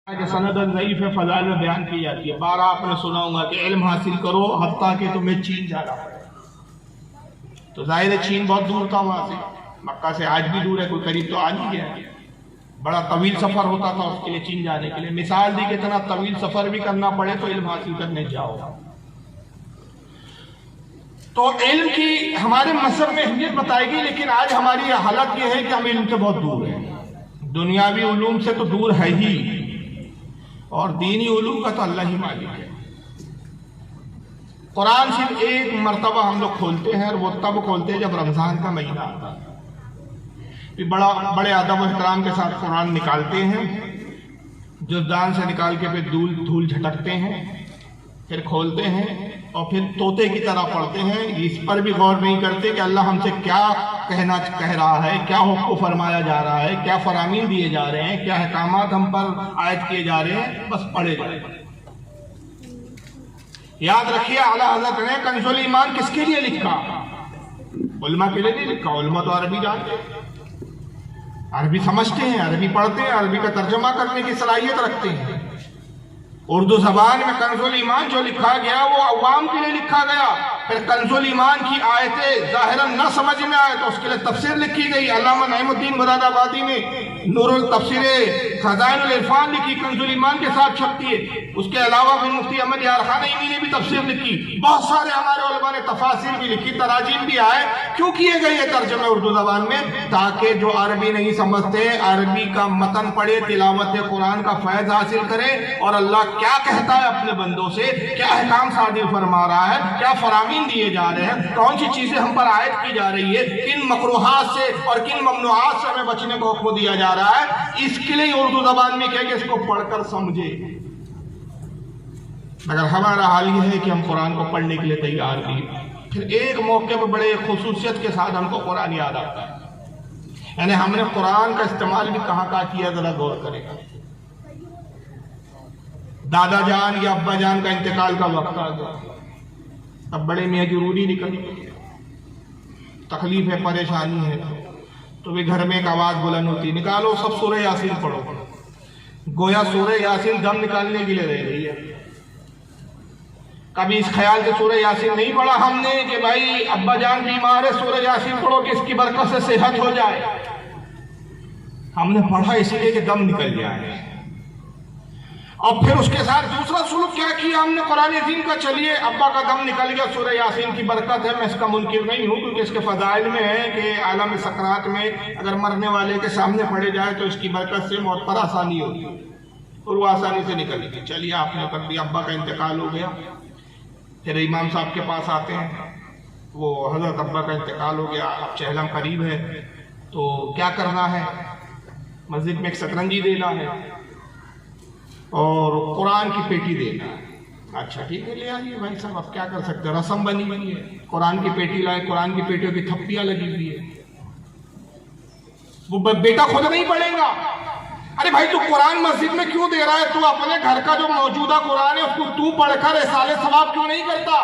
کہ سند ضعیف فضائل میں بیان کی جاتی ہے. بارہ آپ نے سنا ہوگا کہ علم حاصل کرو حتیٰ کہ تمہیں چین جانا پڑے. تو ظاہر ہے چین بہت دور تھا وہاں سے، مکہ سے آج بھی دور ہے، کوئی قریب تو آ نہیں گیا. بڑا طویل سفر ہوتا تھا اس کے لیے چین جانے کے لیے. مثال دی کہ اتنا طویل سفر بھی کرنا پڑے تو علم حاصل کرنے جاؤ. تو علم کی ہمارے مذہب میں اہمیت بتائے گی، لیکن آج ہماری حالت یہ ہے کہ ہم علم سے بہت دور ہیں. دنیاوی علوم سے تو دور ہے ہی، اور دینی علوم کا تو اللہ ہی مالک ہے. قرآن صرف ایک مرتبہ ہم لوگ کھولتے ہیں، اور وہ تب کھولتے ہیں جب رمضان کا مہینہ آتا ہے. بڑے ادب و احترام کے ساتھ قرآن نکالتے ہیں، جو دان سے نکال کے پھر دھول جھٹکتے ہیں، پھر کھولتے ہیں اور پھر طوطے کی طرح پڑھتے ہیں. اس پر بھی غور نہیں کرتے کہ اللہ ہم سے کیا کہہ رہا ہے، کیا حکم فرمایا جا رہا ہے، کیا فرامین دیے جا رہے ہیں، کیا احکامات ہم پر عائد کیے جا رہے ہیں. بس پڑھے جائیں. یاد رکھیے اعلیٰ حضرت نے کنز الایمان کس کے لیے لکھا؟ علماء کے لیے نہیں لکھا. علماء تو عربی جانتے ہیں، عربی سمجھتے ہیں، عربی پڑھتے ہیں، عربی کا ترجمہ کرنے کی صلاحیت رکھتے ہیں. اردو زبان میں کنز الایمان جو لکھا گیا وہ عوام کے لیے لکھا گیا. پھر کنز الایمان کی آیتیں ظاہراً نہ سمجھ میں آئے تو اس کے لیے تفسیر لکھی گئی. علامہ نعیم الدین مراد آبادی نے نور التفسیر خزائن العرفان لکھی، کنز الایمان کے ساتھ چھپتی ہے. اس کے علاوہ بھی مفتی احمد یار خان نعیمی نے بھی تفسیر لکھی. بہت سارے ہمارے علماء نے تفاسیر بھی لکھی، تراجیم بھی آئے. کیوں کیے گئے یہ ترجمے اردو زبان میں؟ تاکہ جو عربی نہیں سمجھتے عربی کا متن پڑھے، تلاوت قرآن کا فیض حاصل کرے، اور اللہ کیا کہتا ہے اپنے بندوں سے، کیا احکام صادر فرما رہا ہے، کیا فرامین دیے جا رہے ہیں، کون سی چیزیں ہم پر عائد کی جا رہی ہے، کن مکروہات سے اور کن ممنوعات سے ہمیں بچنے کو حکم دیا جا رہا ہے. اس کے لیے اردو زبان میں کہہ کہ اس کو پڑھ کر سمجھے. مگر ہمارا حال یہ ہے کہ ہم قرآن کو پڑھنے کے لیے تیار نہیں. پھر ایک موقع پر بڑے خصوصیت کے ساتھ ہم کو قرآن یاد آتا ہے. یعنی ہم نے قرآن کا استعمال بھی کہاں کیا، ذرا غور کرے گا. دادا جان یا ابا جان کا انتقال کا وقت آ گیا، اب بڑے میاں کی روڑی نکل گئی، تکلیف ہے، پریشانی ہے، تو بھی گھر میں ایک آواز بلند ہوتی، نکالو سب سورہ یاسین پڑھو. گویا سورہ یاسین دم نکالنے کے لیے رہ گئی ہے. کبھی اس خیال سے سورہ یاسین نہیں پڑھا ہم نے کہ بھائی ابا جان بیمار ہے، سورہ یاسین پڑھو کہ اس کی برکت سے صحت ہو جائے. ہم نے پڑھا اس لیے کہ دم نکل جائے. اور پھر اس کے ساتھ دوسرا سلوک کیا کیا ہم نے قرآن عظیم کا، چلیے ابا کا دم نکل گیا، سورہ یاسین کی برکت ہے، میں اس کا منکر نہیں ہوں، کیونکہ اس کے فضائل میں ہے کہ عالم سکرات میں اگر مرنے والے کے سامنے پڑھے جائے تو اس کی برکت سے موت پر آسانی ہوتی ہے اور وہ آسانی سے نکل گئی. چلیے آپ نے کر دیا، ابا کا انتقال ہو گیا. پھر امام صاحب کے پاس آتے ہیں، وہ حضرت ابا کا انتقال ہو گیا، اب چہلم قریب ہے تو کیا کرنا ہے؟ مسجد میں ایک سترنجی دینا ہے اور قرآن کی پیٹی دینا ہے. اچھا ٹھیک ہے، لے آئیے بھائی صاحب، اب کیا کر سکتے ہیں، رسم بنی ہوئی ہے. قرآن کی پیٹی لائے، قرآن کی پیٹیوں کی تھپیاں لگی ہوئی ہے. وہ بیٹا خود نہیں پڑھے گا. ارے بھائی تو قرآن مسجد میں کیوں دے رہا ہے؟ تو اپنے گھر کا جو موجودہ قرآن ہے اس کو تو پڑھ کر احسان ثواب کیوں نہیں کرتا؟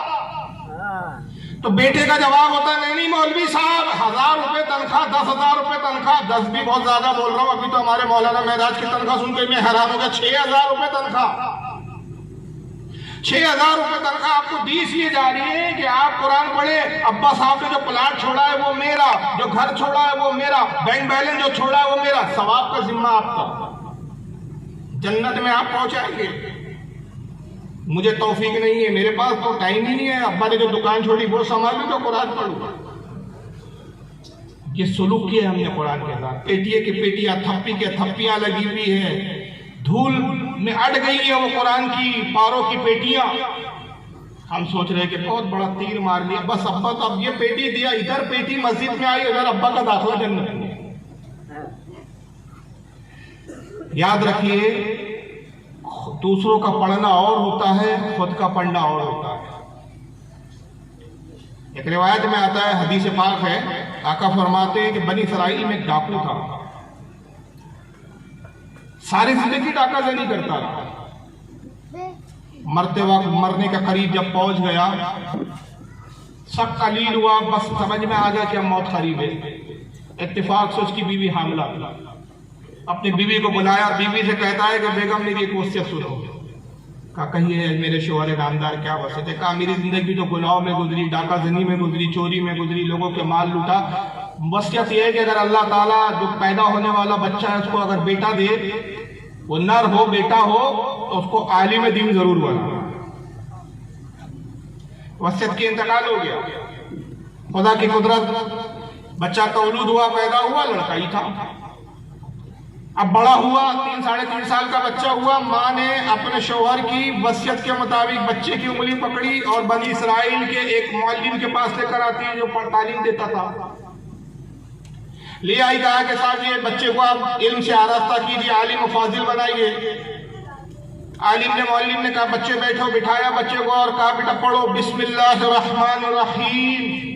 تو بیٹے کا جواب ہوتا ہے نہیں مولوی صاحب، 1000 روپے تنخواہ، 10,000 روپے تنخواہ، 10 بھی بہت زیادہ بول رہا ہوں. ابھی تو ہمارے مولانا معراج کی تنخواہ سن کے میں حیران ہو گیا. 6,000 روپے تنخواہ، 6,000 روپے تنخواہ آپ کو دی اس لیے جا رہی ہے کہ آپ قرآن پڑھے. ابا صاحب نے جو پلاٹ چھوڑا ہے وہ میرا، جو گھر چھوڑا ہے وہ میرا، بینک بیلنس جو چھوڑا ہے وہ میرا. ثواب کا ذمہ آپ کا، جنت میں آپ پہنچائیں گے. مجھے توفیق نہیں ہے، میرے پاس تو ٹائم ہی نہیں ہے. ابا نے جو دکان چھوڑی وہ سنبھالوں تو قرآن پڑھوں. یہ سلوک کیا ہم نے قرآن کے ساتھ. پیٹیے کی پیٹیاں، تھپی کے تھپیاں لگی ہوئی ہیں، دھول میں اڑ گئی ہے وہ قرآن کی پاروں کی پیٹیاں. ہم سوچ رہے کہ بہت بڑا تیر مار لیا، بس ابا تو اب یہ پیٹی دیا، ادھر پیٹی مسجد میں آئی، ادھر ابا کا داخلہ جنت میں. یاد رکھیے دوسروں کا پڑھنا اور ہوتا ہے، خود کا پڑھنا اور ہوتا ہے. ایک روایت میں آتا ہے، حدیث پاک ہے، آقا فرماتے ہیں کہ بنی اسرائیل میں ایک ڈاکو تھا، ساری زندگی ڈاکہ زنی کرتا رہا. مرتے وقت مرنے کا قریب جب پہنچ گیا، سخت قلیل ہوا، بس سمجھ میں آ گیا کہ اب موت قریب ہے. اتفاق سے اس کی بیوی حاملہ تھی اپنی بیوی کو بلایا، بیوی سے کہتا ہے کہ بیگم میری ایک وصیت سنو۔ کہا کہیے میرے شوہر نامدار کیا وصیت ہے؟ کہا میری زندگی تو گناہوں میں گزری، ڈاکہ زنی میں گزری، چوری میں گزری، لوگوں کے مال لوٹا۔ وصیت یہ ہے کہ اگر اللہ تعالیٰ جو پیدا ہونے والا بچہ ہے اس کو اگر بیٹا دے، وہ نر ہو بیٹا ہو، تو اس کو عالم دین ضرور بنا۔ وصیت کی انتقال ہو گیا، خدا کی قدرت، بچہ مولود ہوا، پیدا ہوا، لڑکا ہی تھا۔ اب بڑا ہوا، 3 ساڑھے 3 سال کا بچہ ہوا، ماں نے اپنے شوہر کی وصیت کے مطابق بچے کی انگلی پکڑی اور بنی اسرائیل کے ایک معلم کے پاس لے کر آتی ہے جو تعلیم دیتا تھا۔ لے آئی، کہا کہ صاحب یہ بچے کو آپ علم سے آراستہ کیجیے، عالم و فاضل بنائیے۔ عالم نے، معلم نے کہا بچے بیٹھو، بٹھایا بچے کو اور کہا بیٹا پڑھو بسم اللہ الرحمن الرحیم۔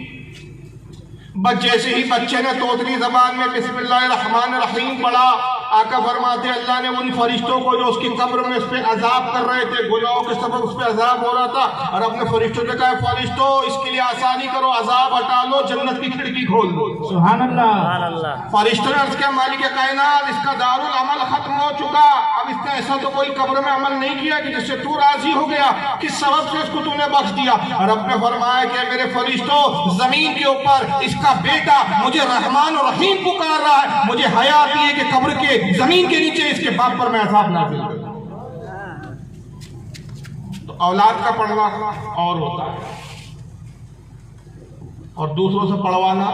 جیسے ہی بچے نے توتلی زبان میں بسم اللہ الرحمن الرحیم پڑھا، آقا فرماتے اللہ نے ان فرشتوں کو جو اس کی قبر میں اس پہ عذاب کر رہے تھے، گناہوں کے سبب اس پہ عذاب ہو رہا تھا، اور اپنے فرشتوں سے کہا فرشتوں اس کے لیے آسانی کرو، عذاب ہٹا لو، جنت کی کھڑکی کھول دو۔ سبحان اللہ۔ فرشتوں نے عرض کیا مالک کائنات اس کا دارالعمل ختم ہو چکا، اب اس نے ایسا تو کوئی قبر میں عمل نہیں کیا کہ جس سے تو راضی ہو گیا، کس سبب سے اس کو تو نے بخش دیا؟ اور رب نے فرمایا کہ میرے فرشتوں زمین کے اوپر اس کا بیٹا مجھے رحمان اور رحیم پکار رہا ہے، مجھے حیا آتی ہے کہ قبر کے زمین کے نیچے اس کے باپ پر میں عذاب نازل کروں۔ تو اولاد کا پڑھنا اور ہوتا ہے اور دوسروں سے پڑھوانا،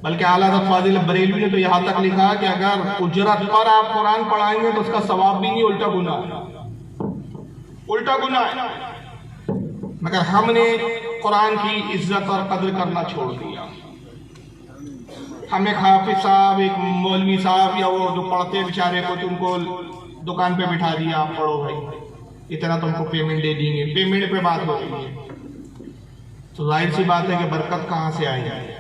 بلکہ اعلیٰ حضرت فاضل بریلوی نے تو یہاں تک لکھا کہ اگر اجرت پر آپ قرآن پڑھائیں گے تو اس کا ثواب بھی نہیں، الٹا گناہ ہے، الٹا گناہ ہے۔ مگر ہم نے قرآن کی عزت اور قدر کرنا چھوڑ دیا۔ ہم ایک حافظ صاحب، ایک مولوی صاحب یا وہ جو پڑھتے بیچارے کو تم کو دکان پہ بٹھا دیا، آپ پڑھو بھائی، اتنا تم کو پیمنٹ دے دیں گے، پیمنٹ پہ بات ہوتی ہے، تو ظاہر سی بات ہے کہ برکت کہاں سے آئے گی؟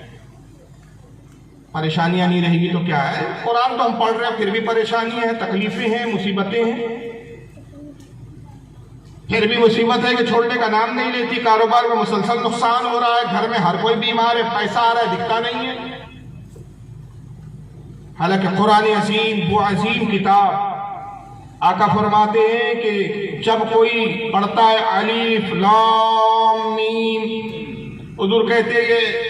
پریشانیاں نہیں رہے گی تو کیا ہے؟ قرآن تو ہم پڑھ رہے ہیں پھر بھی پریشانی ہے، تکلیفیں ہیں، مصیبتیں ہیں، پھر بھی مصیبت ہے کہ چھوڑنے کا نام نہیں لیتی، کاروبار میں مسلسل نقصان ہو رہا ہے، گھر میں ہر کوئی بیمار ہے، پیسہ آ رہا ہے دکھتا نہیں ہے۔ حالانکہ قرآن عظیم وہ عظیم کتاب، آقا فرماتے ہیں کہ جب کوئی پڑھتا ہے الف لام میم، حضور کہتے ہیں کہ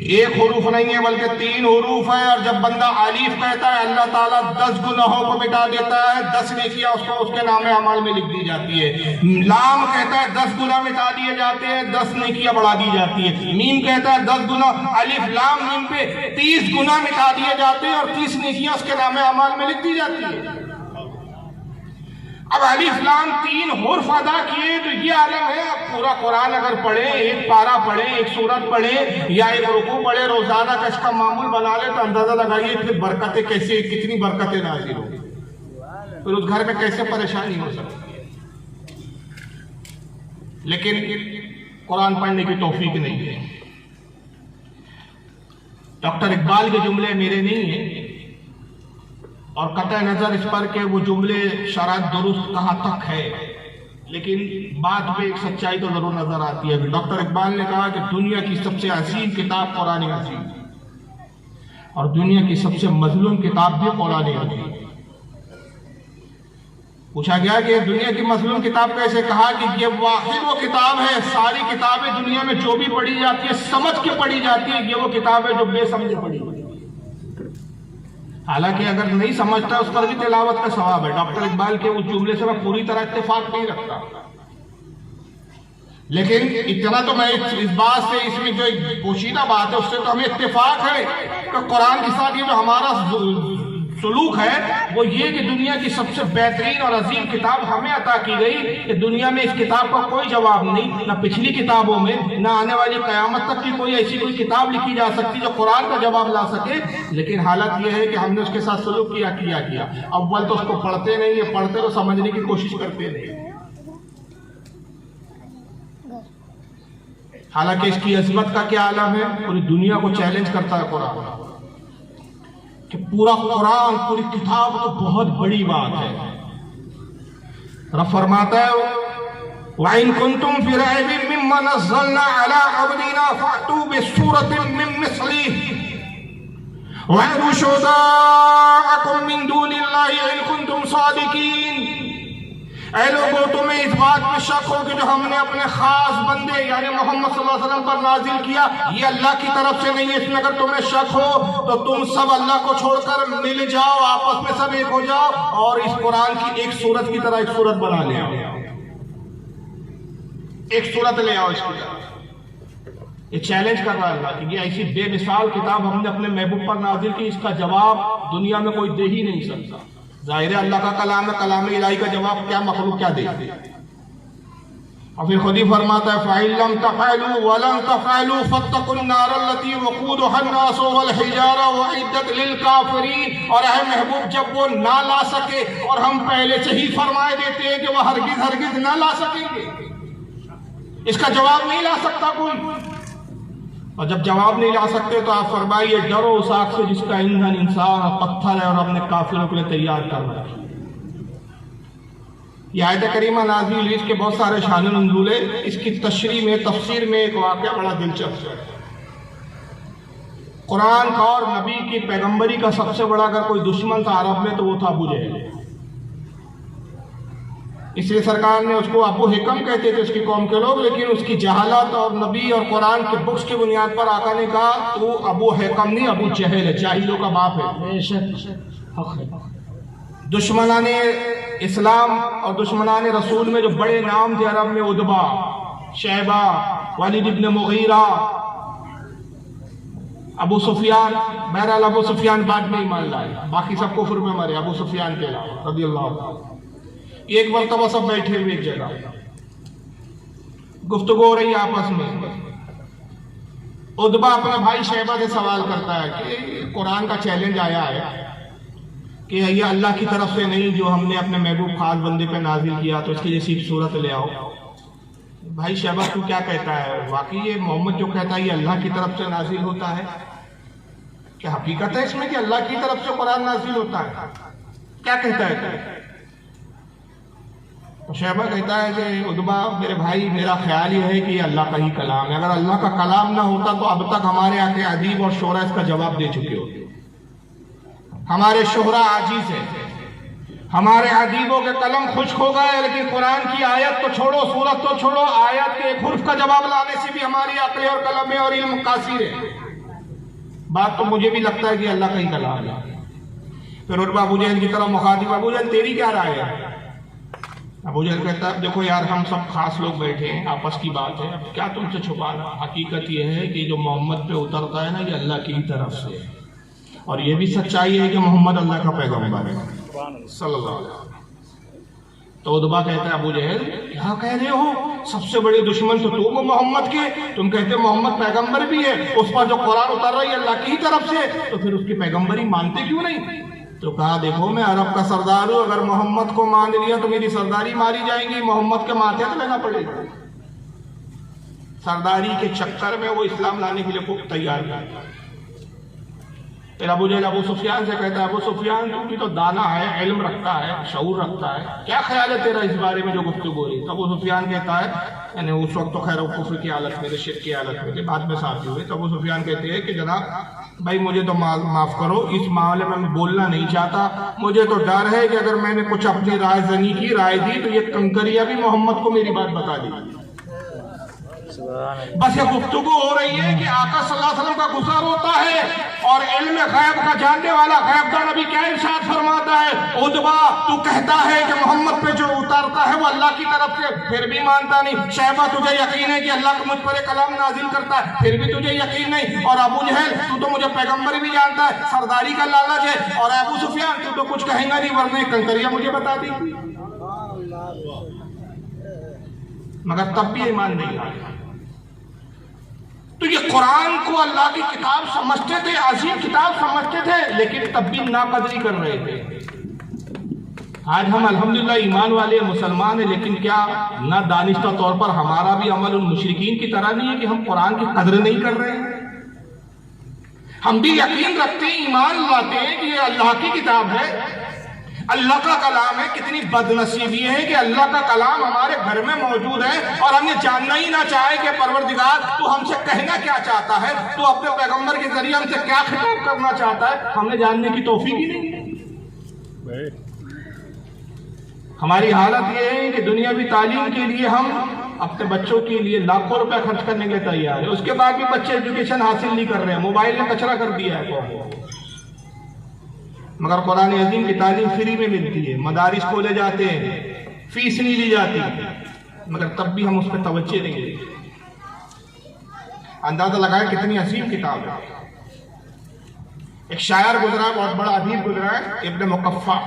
ایک حروف نہیں ہے بلکہ 3 حروف ہے، اور جب بندہ الف کہتا ہے اللہ تعالیٰ 10 گناہوں کو مٹا دیتا ہے، 10 نیکیاں اس کے نام اعمال میں لکھ دی جاتی ہے۔ لام کہتا ہے 10 گناہ مٹا دیے جاتے ہیں، 10 نیکیاں بڑھا دی جاتی ہے۔ میم کہتا ہے 10 گناہ، الف لام میم پہ 30 گناہ مٹا دیے جاتے ہیں اور 30 نیکیاں اس کے نام اعمال میں لکھ دی جاتی ہے۔ اب الف لام 3 حروف ادا کیے تو یہ عالم ہے۔ اب پورا قرآن اگر پڑھیں، ایک پارہ پڑھیں، ایک سورت پڑھیں یا ایک رکوع پڑھیں روزانہ کا اس کا معمول بنا لے تو اندازہ لگائیے پھر برکتیں کیسے، کتنی برکتیں نازل ہوں گی، پھر اس گھر میں کیسے پریشانی ہو سکتی ہے۔ لیکن قرآن پڑھنے کی توفیق نہیں ہے۔ ڈاکٹر اقبال کے جملے میرے نہیں ہیں، اور قطع نظر اس پر کہ وہ جملے شرائط درست کہاں تک ہے، لیکن بات پہ ایک سچائی تو ضرور نظر آتی ہے۔ ڈاکٹر اقبال نے کہا کہ دنیا کی سب سے عظیم کتاب قرآن عظیم، اور دنیا کی سب سے مظلوم کتاب بھی قرآن عظیم۔ پوچھا گیا کہ دنیا کی مظلوم کتاب کیسے؟ کہا کہ یہ واحد وہ کتاب ہے، ساری کتابیں دنیا میں جو بھی پڑھی جاتی ہے سمجھ کے پڑھی جاتی ہے، یہ وہ کتاب ہے جو بے سمجھے پڑھی جاتی ہے۔ حالانکہ اگر نہیں سمجھتا اس پر بھی تلاوت کا ثواب ہے۔ ڈاکٹر اقبال کے اس جملے سے میں پوری طرح اتفاق نہیں رکھتا، لیکن اتنا تو میں اس بات سے، اس میں جو پوشیدہ بات ہے اس سے تو ہمیں اتفاق ہے کہ قرآن کے ساتھ یہ جو ہمارا سلوک ہے وہ یہ کہ دنیا کی سب سے بہترین اور عظیم کتاب ہمیں عطا کی گئی کہ دنیا میں اس کتاب کا کوئی جواب نہیں، نہ پچھلی کتابوں میں، نہ آنے والی قیامت تک کی کوئی ایسی کوئی کتاب لکھی جا سکتی جو قرآن کا جواب لا سکے۔ لیکن حالت یہ ہے کہ ہم نے اس کے ساتھ سلوک کیا۔ اول تو اس کو پڑھتے نہیں ہیں، پڑھتے تو سمجھنے کی کوشش کرتے نہیں، حالانکہ اس کی عظمت کا کیا عالم ہے، پوری دنیا کو چیلنج کرتا ہے قرآن کہ پورا قرآن، پوری کتاب تو بہت بڑی بات ہے۔ رب فرماتا ہے وَإِن كُنتُمْ فِي رَيْبٍ مِّمَّا نَزَّلْنَا عَلَىٰ عَبْدِنَا فَأْتُوا بِسُورَةٍ مِّن مِّثْلِهِ وَاعْبُدُوا شُهَدَاءَكُم مِّن دُونِ اللَّهِ إِن كُنتُمْ صَادِقِينَ۔ اے لوگوں تمہیں اس بات میں شک ہو کہ جو ہم نے اپنے خاص بندے یعنی محمد صلی اللہ علیہ وسلم پر نازل کیا یہ اللہ کی طرف سے نہیں ہے، اس میں اگر تمہیں شک ہو تو تم سب اللہ کو چھوڑ کر مل جاؤ، آپس میں سب ایک ہو جاؤ اور اس قرآن کی ایک سورت کی طرح ایک سورت بنا لے آؤ، ایک سورت لے آؤ اس کی طرح۔ یہ چیلنج کر رہا ہے اللہ کہ یہ ایسی بے مثال کتاب ہم نے اپنے محبوب پر نازل کی، اس کا جواب دنیا میں کوئی دے ہی نہیں سکتا۔ ظاہر ہے اللہ کا کلام ہے، کلام الہی کا جواب کیا مخلوق کیا دے؟ اور پھر خود ہی فرماتا ہے فَإِن لَّمْ تَفْعَلُوا وَلَن تَفْعَلُوا فَاتَّقُوا النَّارَ الَّتِي وَقُودُهَا النَّاسُ وَالْحِجَارَةُ وَأُعِدَّتْ لِلْكَافِرِينَ۔ اور اے محبوب جب وہ نہ لا سکے اور ہم پہلے سے ہی فرمائے دیتے ہیں کہ وہ ہرگز نہ لا سکیں گے، اس کا جواب نہیں لا سکتا کوئی، اور جب جواب نہیں لا سکتے تو آپ فرمائیے ڈرو اس آگ سے جس کا ایندھن انسان اور پتھر ہے اور اپنے کافروں کے لیے تیار کر رہا ہے۔ یہ آیت کریمہ نازل ہوئی، اس کے بہت سارے شان و نزول ہیں، اس کی تشریح میں تفسیر میں ایک واقعہ بڑا دلچسپ ہے۔ قرآن کا اور نبی کی پیغمبری کا سب سے بڑا اگر کوئی دشمن تھا عرب میں تو وہ تھا ابو جہل، اس لیے سرکار نے اس کو ابو حکم کہتے تھے اس کی قوم کے لوگ، لیکن اس کی جہالت اور نبی اور قرآن کے بکس کی بنیاد پر آقا نے کہا تو ابو حکم نہیں ابو جہل ہے، جاہلوں کا باپ ہے۔ دشمنان اسلام اور دشمنان رسول میں جو بڑے نام تھے عرب میں عتبہ، شیبہ، والد ابن مغیرہ، ابو سفیان، بہرحال ابو سفیان بعد میں ایمان لائے، باقی سب کفر میں مرے ابو سفیان کے علاوہ رضی اللہ عنہ۔ ایک مرتبہ سب بیٹھے ہوئے ایک جگہ، گفتگو ہو رہی آپس میں، عتبہ اپنا بھائی شیبہ سے سوال کرتا ہے کہ قرآن کا چیلنج آیا ہے کہ یہ اللہ کی طرف سے نہیں جو ہم نے اپنے محبوب خاص بندے پہ نازل کیا تو اس کی جیسی صورت لے آؤ۔ بھائی شیبہ تو کیا کہتا ہے؟ واقعی یہ محمد جو کہتا ہے یہ اللہ کی طرف سے نازل ہوتا ہے؟ کیا حقیقت ہے اس میں کہ اللہ کی طرف سے قرآن نازل ہوتا ہے؟ کیا کہتا ہے؟ شیبہ کہتا ہے کہ عتبہ میرے بھائی میرا خیال یہ ہے کہ یہ اللہ کا ہی کلام ہے، اگر اللہ کا کلام نہ ہوتا تو اب تک ہمارے آگے ادیب اور شعراء اس کا جواب دے چکے ہوتے۔ ہمارے شعراء عاجز ہیں، ہمارے ادیبوں کے قلم خشک ہو گئے، لیکن قرآن کی آیت تو چھوڑو، سورت تو چھوڑو، آیت کے ایک حرف کا جواب لانے سے بھی ہماری عقل اور قلم اور علم قاصر ہے۔ بات تو مجھے بھی لگتا ہے کہ اللہ کا ہی کلام ہے۔ پھر عتبہ ابو جہل کی طرف مخاطب، ابو جہل تیری کیا رائے ہے؟ ابو جہل کہتا ہے دیکھو یار ہم سب خاص لوگ بیٹھے ہیں، آپس کی بات ہے، کیا تم سے چھپانا؟ حقیقت یہ ہے کہ جو محمد پہ اترتا ہے نا یہ اللہ کی ہی طرف سے ہے، اور یہ بھی سچائی ہے کہ محمد اللہ کا پیغمبر ہے صلی اللہ علیہ وسلم۔ تو عتبہ کہتا ہے ابو جہل کیا کہہ رہے ہو؟ سب سے بڑے دشمن تو تم ہو محمد کے، تم کہتے محمد پیغمبر بھی ہے، اس پر جو قرآن اتر رہا ہے اللہ کی ہی طرف سے، تو پھر اس کی پیغمبری مانتے کیوں نہیں؟ تو کہا دیکھو میں عرب کا سردار ہوں، اگر محمد کو مان لیا تو میری سرداری ماری جائے گی، محمد کے ماتھے تو لینا پڑے گا۔ سرداری کے چکر میں وہ اسلام لانے کے لیے خوب تیار ہے۔ پھر ابو جہل ابو سفیان سے کہتا ہے ابو سفیان تو بھی تو دانا ہے، علم رکھتا ہے، شعور رکھتا ہے، کیا خیال ہے تیرا اس بارے میں جو گفتگو ہو رہی ہے؟ تو ابو سفیان کہتا ہے یعنی اس وقت تو خیر و کفر کی حالت میں تھے، شرک کی حالت میں تھے، بعد میں ساتھی ہوئے۔ تو ابو سفیان کہتے ہیں کہ جناب بھائی مجھے تو معاف کرو، اس معاملے میں بولنا نہیں چاہتا، مجھے تو ڈر ہے کہ اگر میں نے کچھ اپنی رائے زنی کی رائے دی تو یہ کنکریا بھی محمد کو میری بات بتا دی۔ بس یہ گفتگو ہو رہی ہے کہ آقا صلی اللہ علیہ وسلم کا گزار ہوتا ہے اور علم غیب کا جاننے والا غیب دان نبی کیا ارشاد فرماتا ہے؟ عتبہ تو کہتا ہے کہ محمد پہ جو اتارتا ہے وہ اللہ کی طرف سے، پھر بھی مانتا نہیں۔ شیبہ تجھے یقین ہے کہ اللہ کو مجھ پر کلام نازل کرتا ہے، پھر بھی تجھے یقین نہیں۔ اور ابو جہل تو مجھے پیغمبر بھی جانتا ہے، سرداری کا لالچ ہے، اور ابو سفیان تو کچھ کہیں گا نہیں ورنہ کنکریاں مجھے بتا دی۔ مگر تب بھی ایمان نہیں آیا۔ تو یہ قرآن کو اللہ کی کتاب سمجھتے تھے، عظیم کتاب سمجھتے تھے، لیکن تب بھی ناقدری کر رہے تھے۔ آج ہم الحمدللہ ایمان والے مسلمان ہیں، لیکن کیا نہ دانستہ طور پر ہمارا بھی عمل ان مشرکین کی طرح نہیں ہے کہ ہم قرآن کی قدر نہیں کر رہے ہیں؟ ہم بھی یقین رکھتے ہیں، ایمان لاتے ہیں کہ یہ اللہ کی کتاب ہے، اللہ کا کلام ہے. کتنی بدنصیبی ہے کہ اللہ کا کلام ہمارے گھر میں موجود ہے اور ہم یہ جاننا ہی نہ چاہے کہ پروردگار تو ہم سے کہنا کیا چاہتا ہے, تو اپنے پیغمبر کے ذریعے ہم سے کیا خطاب کرنا چاہتا ہے, ہم نے جاننے کی توفیق ہی نہیں ہے. ہماری حالت یہ ہے کہ دنیاوی تعلیم کے لیے ہم اپنے بچوں کے لیے لاکھوں روپے خرچ کرنے کے لیے تیار ہیں, اس کے بعد بھی بچے ایجوکیشن حاصل نہیں کر رہے ہیں, موبائل نے کچرا کر دیا ہے. مگر قرآن عظیم کی تعلیم فری میں ملتی ہے, مدارس کھولے جاتے ہیں, فیس نہیں لی جاتی, مگر تب بھی ہم اس پہ توجہ نہیں دیتے. اندازہ لگائیں کتنی عظیم کتاب ہے. ایک شاعر گزرا ہے, بہت بڑا ادیب گزرا ہے, ابن مقفع.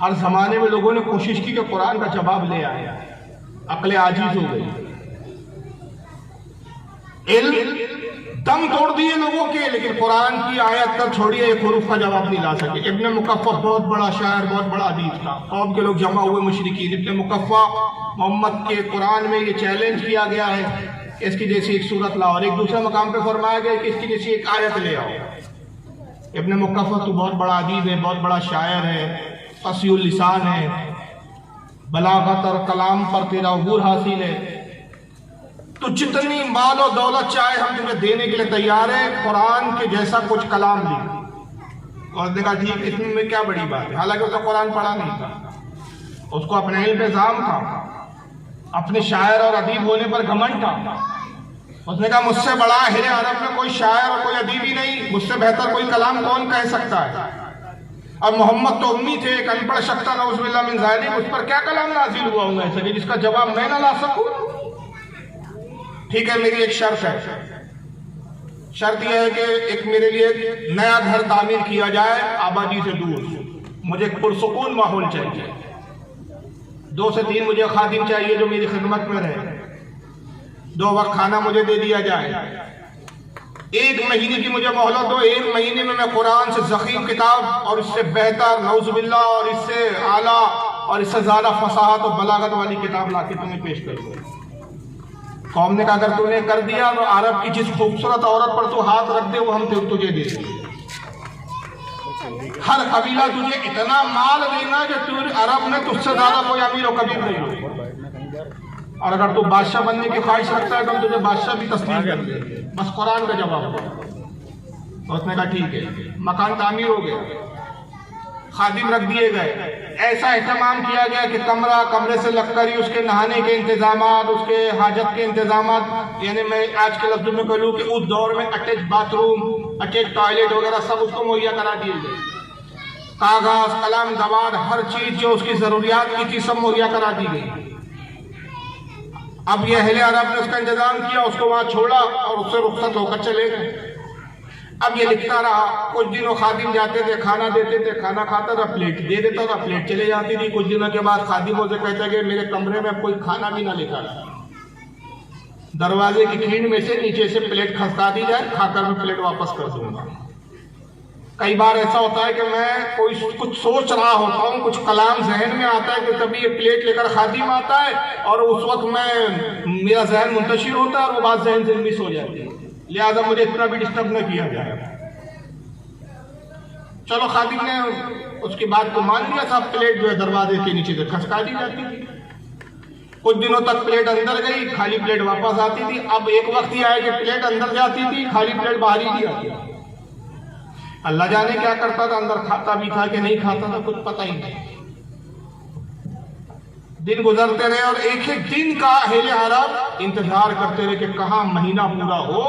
ہر زمانے میں لوگوں نے کوشش کی کہ قرآن کا جواب لے آئے, عقل عاجز ہو گئی. علم دم توڑ دیے لوگوں کے, لیکن قرآن کی آیت تک چھوڑیے ایک حروف کا جواب نہیں لا سکے. ابن مقفع بہت بڑا شاعر, بہت بڑا ادیب تھا. قوم کے لوگ جمع ہوئے مشرکین. ابن مقفع محمد کے قرآن میں یہ چیلنج کیا گیا ہے کہ اس کی جیسی ایک صورت لاؤ, اور ایک دوسرے مقام پہ فرمایا گیا کہ اس کی جیسی ایک آیت لے آؤ. ابن مقفع تو بہت بڑا ادیب ہے, بہت بڑا شاعر ہے, فصیح اللسان ہے, بلاغت اور کلام پر تیرا عبور حاصل ہے. تو جتنی مال و دولت چاہے ہم تمہیں دینے کے لیے تیار ہیں, قرآن کے جیسا کچھ کلام لکھ. اور دیکھا ٹھیک, اس میں کیا بڑی بات ہے, حالانکہ اس نے قرآن پڑھا نہیں تھا, اس کو اپنے علم پہ ذام تھا, اپنے شاعر اور ادیب ہونے پر گھمنڈ تھا. اس نے کہا مجھ سے بڑا اہل عرب میں کوئی شاعر اور کوئی ادیب ہی نہیں, مجھ سے بہتر کوئی کلام کون کہہ سکتا ہے. اب محمد تو امی تھے, ایک ان پڑھ شخص نعوذ باللہ من ذالک, اس پر کیا کلام نازل ہوا ہوں ایسا کہ جس کا جواب میں نہ لا سکوں. ٹھیک ہے, میری ایک شرط ہے. شرط یہ ہے کہ ایک میرے لیے نیا گھر تعمیر کیا جائے آبادی سے دور, مجھے ایک پرسکون ماحول چاہیے. 2 سے 3 مجھے خادم چاہیے جو میری خدمت میں رہے, 2 وقت کھانا مجھے دے دیا جائے, 1 مہینے کی مجھے مہلت دو, 1 مہینے میں میں قرآن سے ضخیم کتاب اور اس سے بہتر نعوذ باللہ اور اس سے اعلیٰ اور اس سے زیادہ فصاحت و بلاغت والی کتاب لا کے تمہیں پیش کر دوں. قوم نے کہا اگر تم نے کر دیا تو عرب کی جس خوبصورت عورت پر تو ہاتھ رکھ دے وہ ہم تجھے دے دیں. ہر قبیلہ تجھے اتنا مال دینا کہ عرب میں تجھ سے زیادہ کوئی امیر و کبیر نہیں ہو, اور اگر تو بادشاہ بننے کی خواہش رکھتا ہے تو ہم تجھے بادشاہ بھی تسلیم کر دیں, بس قرآن کا جواب ہو. اور اس نے کہا ٹھیک ہے. مکان تعمیر ہو گیا, خادم رکھ دیے گئے, ایسا اہتمام کیا گیا کہ کمرے سے لکڑی, اس کے نہانے کے انتظامات, اس کے حاجت کے انتظامات, یعنی میں آج کے لفظوں میں کہوں کہ اس دور میں attach bath room, attach toilet وغیرہ سب اس کو مہیا کرا دیے گئے. کاغذ, قلم, دوات, ہر چیز جو اس کی ضروریات کی تھی سب مہیا کرا دی گئی. اب یہ اہل عرب نے اس کا انتظام کیا, اس کو وہاں چھوڑا اور اس سے رخصت ہو کر چلے گئے. اب یہ لکھتا رہا, کچھ دنوں خادم جاتے تھے, کھانا دیتے تھے, کھانا کھاتا تھا, پلیٹ دے دیتا تھا, پلیٹ چلے جاتی تھی. کچھ دنوں کے بعد خادموں سے کہتا کہ میرے کمرے میں کوئی کھانا بھی نہ لے کر آئے, دروازے کی کھینڈ میں سے نیچے سے پلیٹ کھسکا دی جائے, کھا کر میں پلیٹ واپس کر دوں گا. کئی بار ایسا ہوتا ہے کہ میں کچھ سوچ رہا ہوتا ہوں, کچھ کلام ذہن میں آتا ہے کہ تبھی یہ پلیٹ لے کر خادم آتا ہے, اور اس وقت میرا ذہن منتشر ہوتا ہے اور وہ بات ذہن سے مس ہو جاتی ہے, لہذا مجھے اتنا بھی ڈسٹرب نہ کیا جائے. چلو خادم نے اس کی بات کو مان لیا تھا, پلیٹ جو ہے دروازے کے نیچے سے کھسکا دی جاتی تھی. کچھ دنوں تک پلیٹ اندر گئی, خالی پلیٹ واپس آتی تھی. اب ایک وقت یہ آیا کہ پلیٹ اندر جاتی تھی, خالی پلیٹ باہر ہی نہیں آتی. اللہ جانے کیا کرتا تھا, اندر کھاتا بھی تھا کہ نہیں کھاتا تھا, کچھ پتہ ہی نہیں. دن گزرتے رہے اور ایک ایک دن کا اہل عرب انتظار کرتے رہے کہ کہاں مہینہ پورا ہو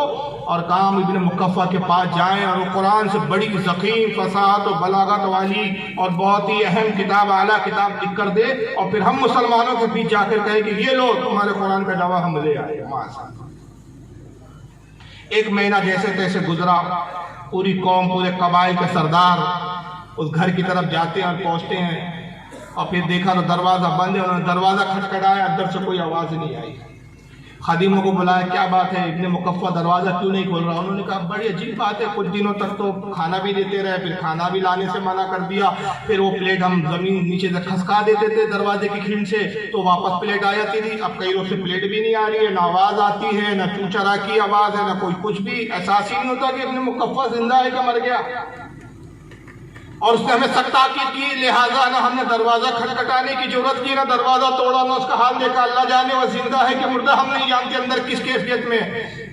اور کہاں ابن مقفع کے پاس جائیں اور وہ قرآن سے بڑی ضخیم فصاحت و بلاغت والی اور بہت ہی اہم کتاب, اعلیٰ کتاب لکھ کر دے, اور پھر ہم مسلمانوں کے بیچ جا کر کہے کہ یہ لو تمہارے قرآن کا جواب ہم لے آئے. 1 مہینہ جیسے تیسے گزرا, پوری قوم, پورے قبائل کے سردار اس گھر کی طرف جاتے ہیں اور پہنچتے ہیں, اور پھر دیکھا تو دروازہ بند ہے. انہوں نے دروازہ کھٹکھٹایا, اندر سے کوئی آواز نہیں آئی. خادموں کو بلایا, کیا بات ہے, ابن مقفع دروازہ کیوں نہیں کھول رہا؟ انہوں نے کہا بڑی عجیب بات ہے, کچھ دنوں تک تو کھانا بھی دیتے رہے, پھر کھانا بھی لانے سے منع کر دیا, پھر وہ پلیٹ ہم زمین نیچے سے کھسکا دیتے تھے دروازے کی کھینڈ سے تو واپس پلیٹ آ جاتی تھی. اب کئی روز سے پلیٹ بھی نہیں آ رہی ہے, نہ آواز آتی ہے, نہ چوچرا کی آواز ہے, نہ کوئی کچھ بھی. احساس ہی نہیں ہوتا کہ ابن مقفع زندہ ہے کہ مر گیا. اور اس نے ہمیں سخت تاکید کی، لہٰذا نہ ہم نے دروازہ کھٹکھٹانے کی ضرورت کی، نہ دروازہ توڑا، نہ اس کا حال دیکھا۔ اللہ جانے وہ زندہ ہے کہ مردہ ہم نہیں جانتے اندر کس کیفیت میں۔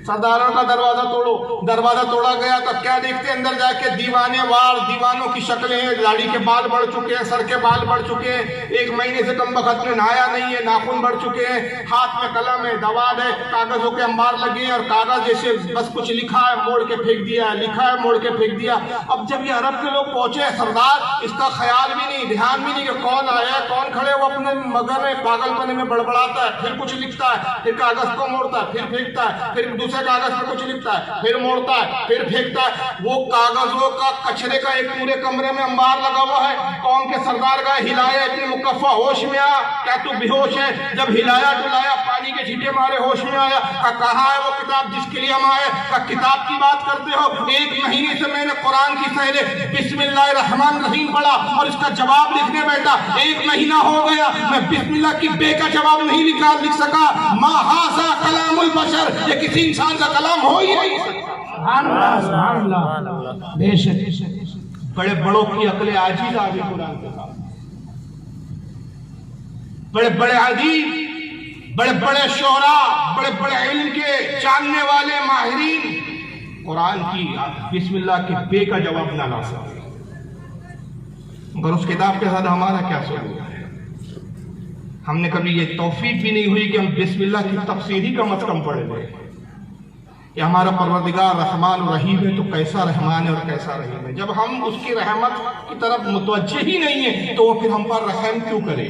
سرداروں کا دروازہ توڑو، دروازہ توڑا گیا تو کیا دیکھتے اندر جا کے؟ دیوانے وار، دیوانوں کی شکلیں ہیں، داڑھی کے بال بڑھ چکے ہیں، سر کے بال بڑھ چکے ہیں، 1 مہینے سے کم وقت میں نہایا نہیں ہے، ناخن بڑھ چکے ہیں، ہاتھ میں قلم ہے، دواد ہے، کاغذوں کے انبار لگے ہیں اور کاغذ جیسے بس کچھ لکھا ہے موڑ کے پھینک دیا، لکھا ہے موڑ کے پھینک دیا۔ اب جب یہ عرب کے لوگ پہنچے سردار اس کا خیال بھی نہیں، دھیان بھی نہیں کہ کون آیا ہے کون کھڑے، وہ اپنے مگر میں پاگل پنے میں بڑبڑاتا ہے، پھر کچھ لکھتا ہے، پھر کاغذ کو موڑتا ہے، پھر پھینکتا ہے، پھر دوسرے کاغذ پہ کچھ لکھتا ہے، پھر موڑتا ہے، پھر پھینکتا ہے۔ وہ کاغذوں کا کچرے کا ایک پورے کمرے میں انبار لگا ہوا ہے۔ قوم کے سردار کا ہلایا، اتنے مکفہ ہوش میں آیا، کیا تو بے ہوش ہے؟ جب ہلایا ڈلایا پانی کے چھینٹے مارے ہوش میں آیا، کہاں ہے وہ کتاب جس کے لیے ہم آئے؟ کتاب کی بات کرتے ہو؟ 1 مہینے سے میں نے قرآن کی سہلے بسم اللہ الرحمن الرحیم پڑھا اور اس کا جواب لکھنے بیٹھا، 1 مہینہ ہو گیا میں بسم اللہ کی بے کا جواب نہیں لکھ سکا۔ ما ھذا کلام البشر، یہ کسی انسان کا کلام ہو ہی نہیں سکتا۔ سبحان اللہ، سبحان اللہ، بے شک۔ بڑے بڑوں کی عقل عاجز آ گئی قرآن کے ساتھ، بڑے بڑے عجیب، بڑے بڑے شعراء، بڑے بڑے علم کے جاننے والے ماہرین قرآن کی بسم اللہ کے بے کا جواب نہ لا سکتے۔ مگر اس کتاب کے ساتھ ہمارا کیا سلوک ہے؟ ہم نے کبھی یہ توفیق بھی نہیں ہوئی کہ ہم بسم اللہ کی تفسیر ہی کم از کم پڑھ لیں۔ یہ ہمارا پروردگار رحمان و رحیم ہے تو کیسا رحمان ہے اور کیسا رحیم ہے۔ جب ہم اس کی رحمت کی طرف متوجہ ہی نہیں ہیں تو وہ پھر ہم پر رحم کیوں کرے؟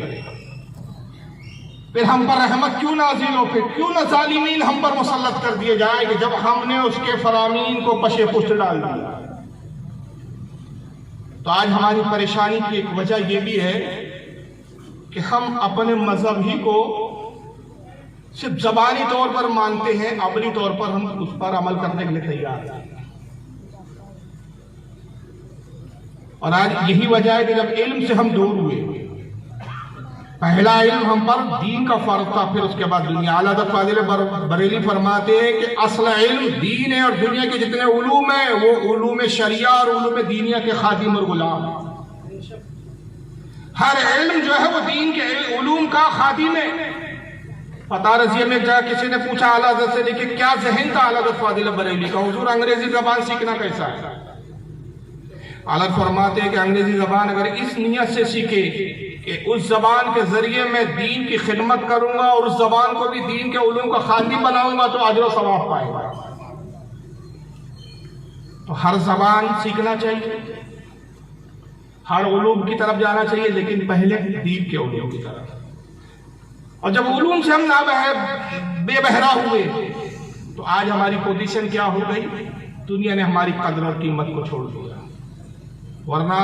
پھر ہم پر رحمت کیوں نازل ہو؟ پھر کیوں نہ ظالمین ہم پر مسلط کر دیے جائیں کہ جب ہم نے اس کے فرامین کو پشے پشت ڈال دیا۔ تو آج ہماری پریشانی کی ایک وجہ یہ بھی ہے کہ ہم اپنے مذہب ہی کو صرف زبانی طور پر مانتے ہیں، عملی طور پر ہم اس پر عمل کرنے کے لیے تیار ہیں۔ اور آج یہی وجہ ہے کہ جب علم سے ہم دور ہوئے، پہلا علم ہم پر دین کا فرض تھا، پھر اس کے بعد دنیا۔ اعلیٰ حضرت فاضل بریلی فرماتے ہیں کہ اصل علم دین ہے اور دنیا کے جتنے علوم ہیں وہ علوم شریعہ اور علوم دینیہ کے خادم اور غلام ہیں۔ ہر علم جو ہے وہ دین کے علوم کا خادم ہے۔ فتح رضیہ میں جا کسی نے پوچھا اعلیٰ حضرت سے کہ کیا ذہن تھا اعلیٰ حضرت فاضل بریلی کا؟ حضور انگریزی زبان سیکھنا کیسا ہے؟ اعلیٰ فرماتے ہیں کہ انگریزی زبان اگر اس نیت سے سیکھے کہ اس زبان کے ذریعے میں دین کی خدمت کروں گا اور اس زبان کو بھی دین کے علوم کا خادم بناؤں گا تو اجر و ثواب پائے گا۔ تو ہر زبان سیکھنا چاہیے، ہر علوم کی طرف جانا چاہیے، لیکن پہلے دین کے علوم کی طرف۔ اور جب علوم سے ہم بے بہرا ہوئے تو آج ہماری پوزیشن کیا ہو گئی؟ دنیا نے ہماری قدر اور قیمت کو چھوڑ دیا۔ ورنہ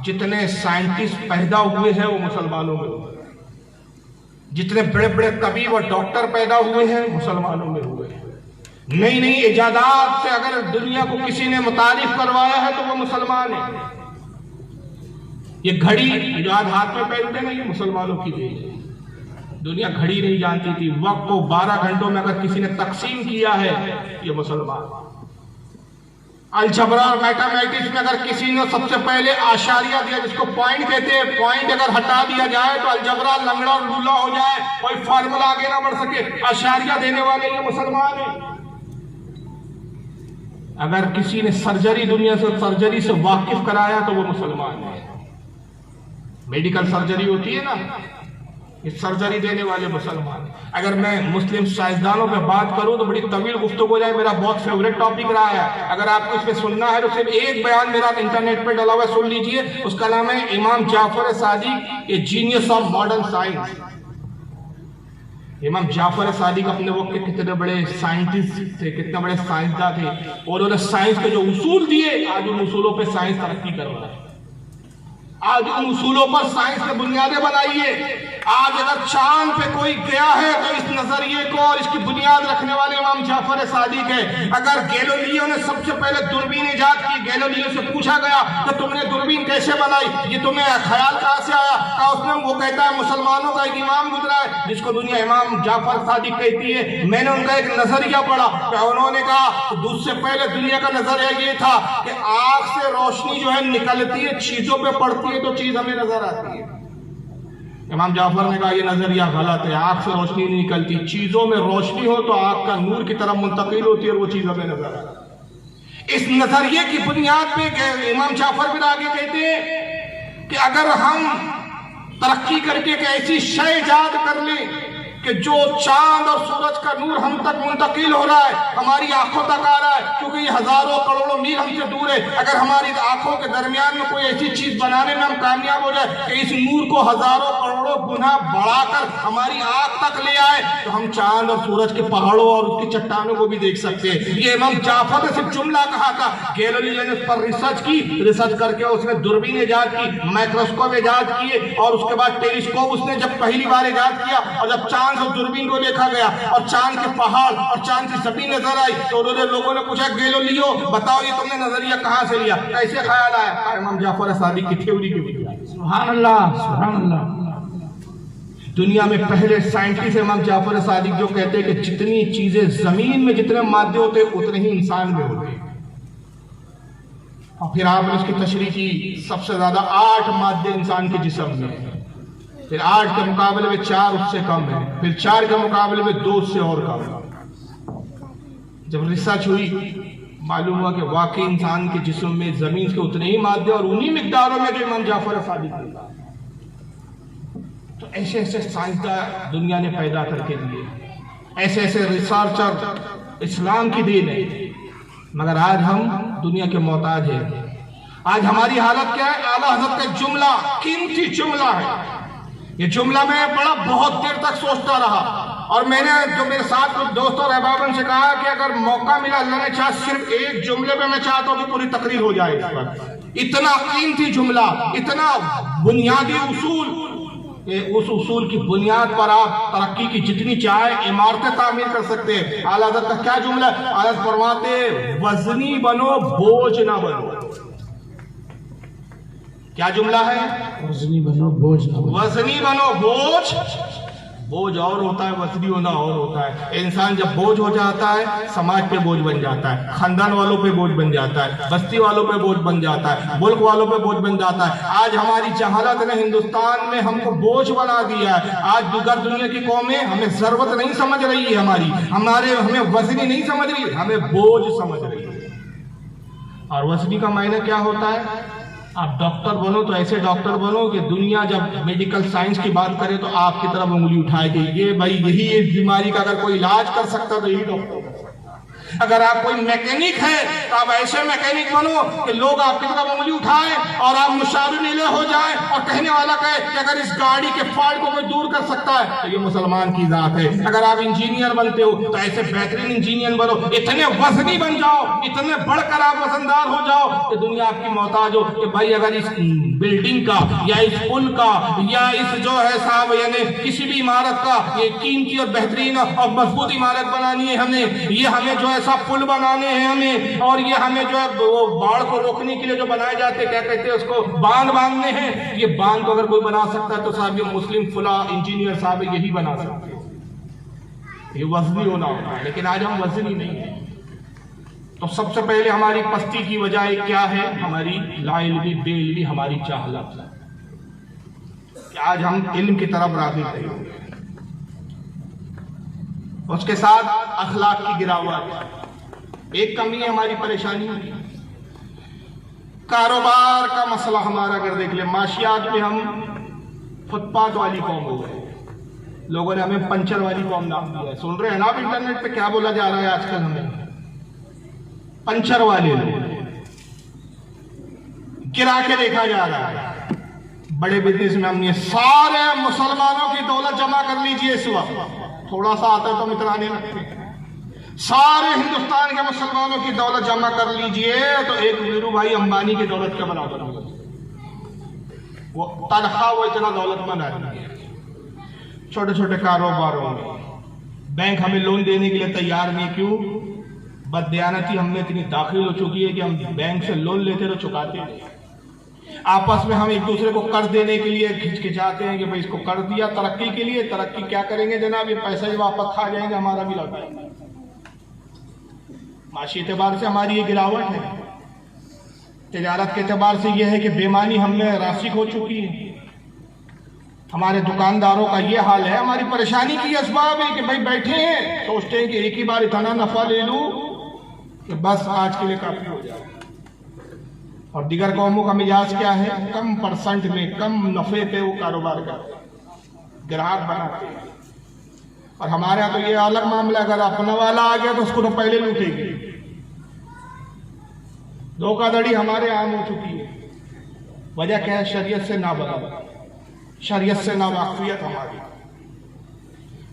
جتنے سائنٹسٹ پیدا ہوئے ہیں وہ مسلمانوں میں ہوئے، جتنے بڑے بڑے طبیب اور ڈاکٹر پیدا ہوئے ہیں مسلمانوں میں ہوئے۔ نئی نئی ایجادات سے اگر دنیا کو کسی نے متعارف کروایا ہے تو وہ مسلمان ہے۔ یہ گھڑی جو آج ہاتھ میں پہنتے ہیں یہ مسلمانوں کی دین ہے۔ دنیا گھڑی نہیں جانتی تھی، وقت کو 12 گھنٹوں میں اگر کسی نے تقسیم کیا ہے یہ مسلمان۔ الجبرا اور میتھمیٹکس میں اگر کسی نے سب سے پہلے اشاریہ دیا جس کو پوائنٹ کہتے ہیں، پوائنٹ اگر ہٹا دیا جائے تو الجبرا لنگڑا اور لولا ہو جائے، کوئی فارمولا آگے نہ بڑھ سکے، اشاریہ دینے والے یہ مسلمان ہیں۔ اگر کسی نے سرجری دنیا سے سرجری سے واقف کرایا تو وہ مسلمان ہے۔ میڈیکل سرجری ہوتی ہے نا، یہ سرجری دینے والے مسلمان۔ اگر میں مسلم سائنسدانوں پہ بات کروں تو بڑی طویل گفتگو ہو جائے، میرا بہت فیوریٹ ٹاپک رہا ہے۔ اگر آپ کو اس پہ سننا ہے تو صرف ایک بیان میرا انٹرنیٹ پہ ڈلا ہوا ہے، سن لیجئے۔ اس کا نام ہے Imam Jafar Sadiq, a genius of modern science. Imam Jafar صادق اپنے وقت کے کتنے بڑے سائنٹسٹ تھے، کتنے بڑے سائنسداں تھے، اور انہوں نے سائنس کے جو اصول دیے آج ان اصولوں پہ سائنس ترقی کر رہا ہے۔ آج ان اصولوں پر سائنس نے بنیادیں بنائی ہے. آج اگر چاند پہ کوئی گیا ہے تو اس نظریے کو اور اس کی بنیاد رکھنے والے امام جعفر صادق ہے. اگر گیلیلیو نے سب سے پہلے دوربین ایجاد کی، گیلیلیو سے پوچھا گیا کہ تم نے دوربین کیسے بنائی، یہ تمہیں خیال کہاں سے آیا؟ کہا اس نے، وہ کہتا ہے مسلمانوں کا ایک امام گزرا ہے جس کو دنیا امام جعفر صادق کہتی ہے، میں نے ان کا ایک نظریہ پڑھا. انہوں نے کہا اس سے پہلے دنیا کا نظریہ یہ تھا کہ آنکھ سے روشنی جو ہے نکلتی ہے، چیزوں پہ پڑتی ہے تو چیز ہمیں نظر آتی ہے. امام جعفر نے کہا یہ نظریہ غلط ہے، آنکھ سے روشنی نہیں نکلتی، چیزوں میں روشنی ہو تو آنکھ کا نور کی طرف منتقل ہوتی ہے اور وہ چیز ہمیں نظر آتی ہے. اس نظریے کی بنیاد پہ امام جعفر پھر آگے کہتے ہیں کہ اگر ہم ترقی کر کے ایک ایسی شے ایجاد کر لیں کہ جو چاند اور سورج کا نور ہم تک منتقل ہو رہا ہے، ہماری آنکھوں تک آ رہا ہے، کیونکہ یہ ہزاروں کروڑوں میل ہم سے دور ہے، اگر ہماری آنکھوں کے درمیان میں کوئی ایسی چیز بنانے میں ہم کامیاب ہو جائے کہ اس نور کو ہزاروں کروڑوں گنا بڑھا کر ہماری آنکھ تک لے آئے تو ہم چاند اور سورج کے پہاڑوں اور اس کی چٹانوں کو بھی دیکھ سکتے ہیں. یہ امام جعفر نے صرف جملہ کہا تھا. گیلیلیو نے اس پر ریسرچ کر کے اس نے دوربین ایجاد کی، مائکروسکوپ ایجاد کیے، اور اس کے بعد ٹیلیسکوپ اس نے جب پہلی بار ایجاد کیا اور جب چاند سے دوربین کو دیکھا گیا اور چاند کے پہاڑ اور چاند کی زمین نظر آئی تو انہوں نے لوگوں نے پوچھا گیلیلیو بتاؤ یہ تم نے نظریہ کہاں سے لیا، کیسے خیال آیا؟ امام جعفر صادق کی تھیوری کی بنیاد. سبحان اللہ، سبحان اللہ. دنیا میں پہلے سائنٹسٹ امام جعفر صادق جو کہتے ہیں کہ جتنی چیزیں زمین میں جتنے مادے ہوتے ہیں اتنے ہی انسان میں ہوتے ہیں. اور پھر آپ نے اس کی تشریح کی، سب سے زیادہ 8 مادے انسان کے جسم میں ہیں، پھر 8 کے مقابلے میں 4 اس سے کم ہے، پھر 4 کے مقابلے میں 2 سے اور کم ہے. جب ریسرچ ہوئی معلوم ہوا کہ واقعی انسان کے جسم میں زمین کے اتنے ہی مادے اور انہی مقداروں میں جو امام جعفر صادق نے. تو ایسے ایسے سائنسداں دنیا نے پیدا کر کے دیے، ایسے ایسے ریسرچر اسلام کی دین ہے، مگر آج ہم دنیا کے محتاج ہیں. آج ہماری حالت کیا ہے؟ اعلیٰ حضرت کا جملہ قیمتی جملہ ہے. یہ جملہ میں بڑا بہت دیر تک سوچتا رہا، اور میں نے جو میرے ساتھ کچھ دوستوں اور احبابوں سے کہا کہ اگر موقع ملا اللہ نے چاہا صرف ایک جملے پہ میں چاہتا ہوں کہ پوری تقریر ہو جائے اس پر. اتنا قیمتی جملہ، اتنا بنیادی اصول، اس اصول کی بنیاد پر آپ ترقی کی جتنی چاہے عمارتیں تعمیر کر سکتے ہیں. اعلیٰ حضرت کا کیا جملہ ہے؟ اعلیٰ حضرت فرماتے وزنی بنو بوجھ نہ بنو. کیا جملہ ہے؟ وزنی بنو بوجھ نہ بنو. وزنی بنو بوجھ. بوجھ اور ہوتا ہے، وزنی ہونا اور ہوتا ہے. انسان جب بوجھ ہو جاتا ہے سماج پہ بوجھ بن جاتا ہے، خاندان والوں پہ بوجھ بن جاتا ہے، بستی والوں پہ بوجھ بن جاتا ہے، ملک والوں پہ بوجھ بن جاتا ہے. آج ہماری جہالت نے ہندوستان میں ہم کو بوجھ بنا دیا ہے. آج دیگر دنیا کی قومیں ہمیں ضرورت نہیں سمجھ رہی ہے، ہمیں وزنی نہیں سمجھ رہی، ہمیں بوجھ سمجھ رہی ہے. اور وزنی کا معنی کیا ہوتا ہے؟ آپ ڈاکٹر بنو تو ایسے ڈاکٹر بنو کہ دنیا جب میڈیکل سائنس کی بات کرے تو آپ کی طرف انگلی اٹھائے کہ یہ بھائی یہی اس بیماری کا اگر کوئی علاج کر سکتا تو یہی ڈاکٹر کر سکتا. اگر آپ کوئی میکینک ہے تو آپ ایسے میکینک بنو کہ لوگ آپ کی طرف انگلی اٹھائیں اور آپ مشاور نیلے ہو جائیں اور کہنے والا کہے کہ اگر اس گاڑی کے فالٹ کو کوئی دور کر سکتا ہے تو یہ مسلمان کی ذات ہے. اگر آپ انجینئر بنتے ہو تو ایسے بہترین انجینئر بنو، اتنے وزنی بن جاؤ، اتنے بڑھ کر آپ وزندار ہو جاؤ کہ دنیا آپ کی محتاج ہو کہ بھائی اگر اس بلڈنگ کا یا اس پل کا یا اس جو ہے صاحب یعنی کسی بھی عمارت کا یہ قیمتی اور بہترین اور مضبوط عمارت بنانی ہے، ہمیں جو ہے سب پل بنانے ہیں ہمیں، اور یہ ہمیں جو ہے وہ باڑھ کو روکنے کے لیے جو بنائے جاتے کیا کہتے ہیں اس کو باندھ باندھنے ہیں. یہ باندھ کو اگر کوئی بنا سکتا ہے تو صاحب یہ مسلم فلاں انجینئر صاحب یہی بنا سکتے ہیں. یہ وزنی ہونا ہوتا ہے، لیکن آج ہم وزنی نہیں ہیں. تو سب سے پہلے ہماری پستی کی وجہ کیا ہے؟ ہماری لا علمی، بے علمی، ہماری جہالت. کہ آج ہم علم کی طرف راغب نہیں ہوئے. اس کے ساتھ اخلاق کی گراوٹ ایک کمی ہے ہماری پریشانی. کاروبار کا مسئلہ ہمارا اگر دیکھ لیں، معاشیات میں ہم فٹ پاتھ والی قوم ہو گئے. لوگوں نے ہمیں پنچر والی قوم نام دیا ہے. سن رہے ہیں نا آپ انٹرنیٹ پہ کیا بولا جا رہا ہے آج کل؟ ہمیں پنچر والے لوگ گرا کے دیکھا جا رہا ہے. بڑے بزنس میں ہم نے سارے مسلمانوں کی دولت جمع کر لیجئے اس وقت، تھوڑا سا آتا ہے تو ہم اترانے لگتے ہیں. سارے ہندوستان کے مسلمانوں کی دولت جمع کر لیجئے تو ایک ویرو بھائی امبانی کی دولت کے برابر ہوگا. وہ تنخواہ وہ اتنا دولت مند آدمی ہے، چھوٹے چھوٹے کاروباروں میں بینک ہمیں لون دینے کے لیے تیار نہیں. کیوں؟ بددیانتی ہم میں اتنی داخل ہو چکی ہے کہ ہم بینک سے لون لیتے تو چکاتے نہیں. آپس میں ہم ایک دوسرے کو قرض دینے کے لیے کھچکچاتے ہیں کہ بھائی اس کو قرض دیا ترقی کے لیے، ترقی کیا کریں گے جناب، یہ پیسہ جو واپس کھا جائیں گے ہمارا بھی لوٹائیں گے. معاشی اعتبار سے ہماری یہ گراوٹ ہے. تجارت کے اعتبار سے یہ ہے کہ بےمانی ہم میں راسخ ہو چکی ہے. ہمارے دکانداروں کا یہ حال ہے. ہماری پریشانی کی اسباب ہے کہ بھائی بیٹھے ہیں سوچتے ہیں کہ ایک ہی بار اتنا نفع لے لوں کہ بس آج کے لیے کافی ہو جائے. اور دیگر قوموں کا مزاج کیا ہے؟ کم پرسنٹ میں کم نفع پہ وہ کاروبار کرتے ہیں، گراہک بناتے ہیں. اور ہمارے یہاں تو یہ الگ معاملہ ہے، اگر اپنا والا آ گیا تو اس کو تو پہلے لوٹے گی. دھوکہ دھڑی ہمارے عام ہو چکی ہے. وجہ کیا ہے؟ شریعت سے نابلد، شریعت سے ناواقفیت ہماری.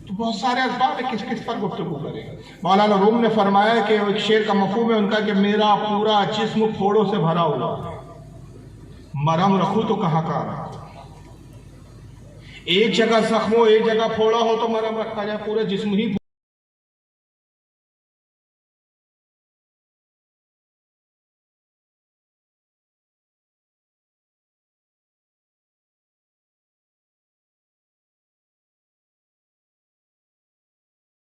تو بہت سارے اسباب ہے، کس پر گفتگو کریں. مولانا روم نے فرمایا کہ ایک شعر کا مفہوم ہے ان کا کہ میرا پورا جسم پھوڑوں سے بھرا ہوا، مرہم رکھوں تو کہاں کا رہا. ایک جگہ زخم ہو، ایک جگہ پھوڑا ہو تو مرہم رکھا جائے، پورے جسم ہی